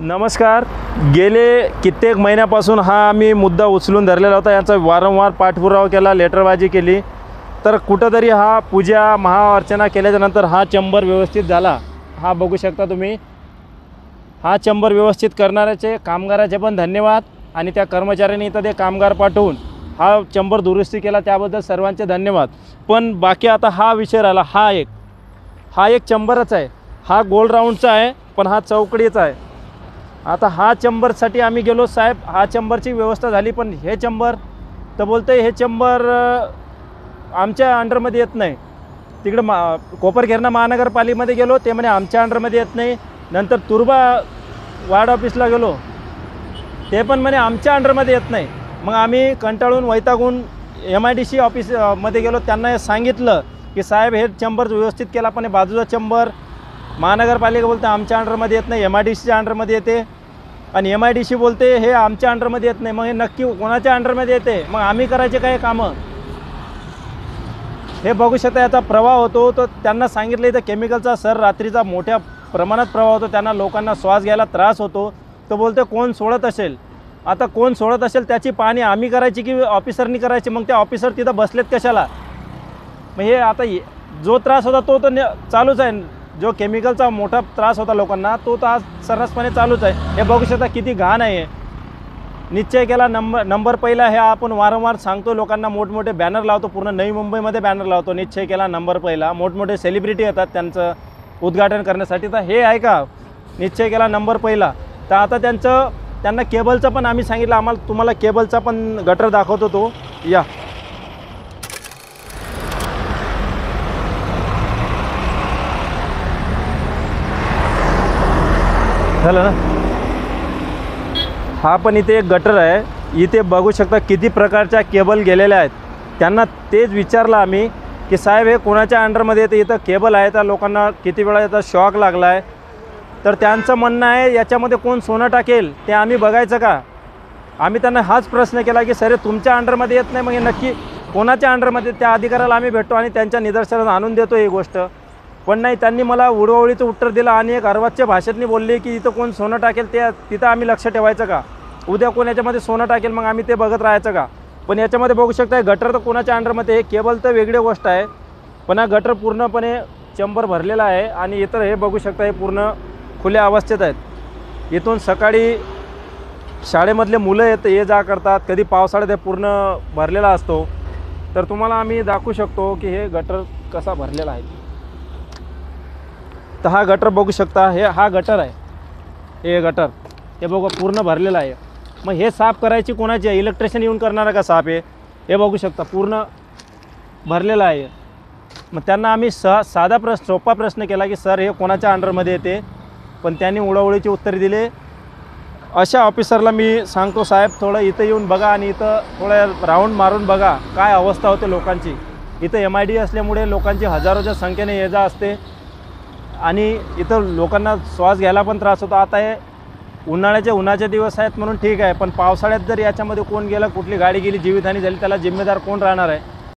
नमस्कार. गेले कित्येक महिन्यापासून हा आम्ही मुद्दा उचलून धरलेला होता. याचा वारंवार पाठपुरावा केला, लेटरबाजी केली, तर कुठंतरी हा पूजा महाअर्चना केल्याच्यानंतर हा चंबर व्यवस्थित झाला. हा बघू शकता तुम्ही. हा चंबर व्यवस्थित करणाऱ्याचे कामगाराचे पण धन्यवाद आणि त्या कर्मचाऱ्यांनी इथं ते कामगार पाठवून हा चंबर दुरुस्ती केला, त्याबद्दल सर्वांचे धन्यवाद. पण बाकी आता हा विषय राहिला. हा एक चंबरच आहे. हा गोल राऊंडचा आहे, पण हा चौकडीचा आहे. आता हा चंबरसाठी आम्ही गेलो. साहेब, हा चंबरची व्यवस्था झाली, पण हे चंबर तर बोलते हे चंबर आमच्या अंडरमध्ये येत नाही. तिकडं कोपरखेरणा महानगरपालिकेमध्ये गेलो, ते म्हणे आमच्या अंडरमध्ये येत नाही. नंतर तुर्बा वार्ड ऑफिसला गेलो, ते पण म्हणे आमच्या अंडरमध्ये येत नाही. मग आम्ही कंटाळून वैतागून MIDC ऑफिसमध्ये गेलो. त्यांना हे सांगितलं की साहेब हे चंबर व्यवस्थित केला, पण हे बाजूचा चंबर महानगरपालिका बोलते आमच्या अंडरमध्ये येत नाही, MIDCच्या अंडरमध्ये येते. आणि MIDC बोलते हे आमच्या अंडरमध्ये येत नाही. मग हे नक्की कोणाच्या अंडरमध्ये येते? मग आम्ही करायचे काय कामं? हे बघू शकता, याचा प्रवाह होतो. तर त्यांना सांगितलं इथं केमिकलचा रात्रीचा मोठ्या प्रमाणात प्रवाह होतो, त्यांना लोकांना श्वास घ्यायला त्रास होतो. तो बोलते कोण सोडत असेल. आता कोण सोडत असेल त्याची पाहणी आम्ही करायची की ऑफिसरनी करायची? मग त्या ऑफिसर तिथं बसलेत कशाला? मग हे आता जो त्रास होता तो तर चालूच आहे. जो केमिकलचा मोठा त्रास होता लोकांना, तो तर आज सर्रासपणे चालूच आहे. हे बघू शकता किती घाण आहे. निश्चय केला नंबर पहिला. हे आपण वारंवार सांगतो लोकांना, मोठमोठे बॅनर लावतो, पूर्ण नवी मुंबईमध्ये बॅनर लावतो, निश्चय केला नंबर पहिला. मोठमोठे सेलिब्रिटी येतात त्यांचं उद्घाटन करण्यासाठी. तर हे आहे का निश्चय केला नंबर पहिला? तर आता त्यांना केबलचं पण आम्ही सांगितलं, आम्हाला तुम्हाला केबलचा पण गटर दाखवतो. तो या झालं ना. हा पण इथे एक गटर आहे. इथे बघू शकता किती प्रकारच्या केबल गेलेल्या आहेत. त्यांना तेच विचारलं आम्ही की साहेब हे कोणाच्या अंडरमध्ये येते? इथं केबल आहे, तर लोकांना किती वेळा याचा शॉक लागला आहे. तर त्यांचं म्हणणं आहे याच्यामध्ये कोण सोनं टाकेल ते आम्ही बघायचं का? आम्ही त्यांना हाच प्रश्न केला की सर तुमच्या अंडरमध्ये येत नाही, मग हे नक्की कोणाच्या अंडरमध्ये? त्या अधिकाऱ्याला आम्ही भेटतो आणि त्यांच्या निदर्शनास आणून देतो ही गोष्ट. पण नाही, त्यांनी मला उडवाउडीचं उत्तर दिलं आणि एक अर्वाच्य भाषेतनी बोलले की इथं कोण सोनं टाकेल ते तिथं आम्ही लक्ष ठेवायचं का? उद्या कोण याच्यामध्ये सोनं टाकेल मग आम्ही ते बघत राहायचं का? पण याच्यामध्ये बघू शकता गटर तर कोणाच्या अंडरमध्ये, हे केबल तर वेगळी गोष्ट आहे, पण हा गटर पूर्णपणे चंबर भरलेला आहे. आणि इतर हे बघू शकता हे पूर्ण खुल्या अवस्थेत आहेत. इथून सकाळी शाळेमधले मुलं ये जा करतात, कधी पावसाळ्यात हे पूर्ण भरलेला असतो. तर तुम्हाला आम्ही दाखवू शकतो की हे गटर कसा भरलेला आहे. तर हा गटर बघू शकता, हा गटर आहे. हे गटर हे बघू पूर्ण भरलेलं आहे. मग हे साफ करायची कोणाची आहे? इलेक्ट्रिशियन येऊन करणारा का साफ? हे बघू शकता पूर्ण भरलेलं आहे. मग त्यांना आम्ही साधा सोपा प्रश्न केला की सर हे कोणाच्या अंडरमध्ये येते? पण त्यांनी उडवाउडीची उत्तरे दिले. अशा ऑफिसरला मी सांगतो साहेब थोडं इथं येऊन बघा आणि इथं थोडं राऊंड मारून बघा काय अवस्था होते लोकांची. इथं MID असल्यामुळे लोकांची हजारोच्या संख्येने ये जा असते आणि इथं लोकांना श्वास घ्यायला पण त्रास होतो. आता हे उन्हाचे दिवस आहेत म्हणून ठीक आहे, पण पावसाळ्यात जर याच्यामध्ये कोण गेलं, कुठली गाडी गेली, जीवितहानी झाली, त्याला जिम्मेदार कोण राहणार आहे?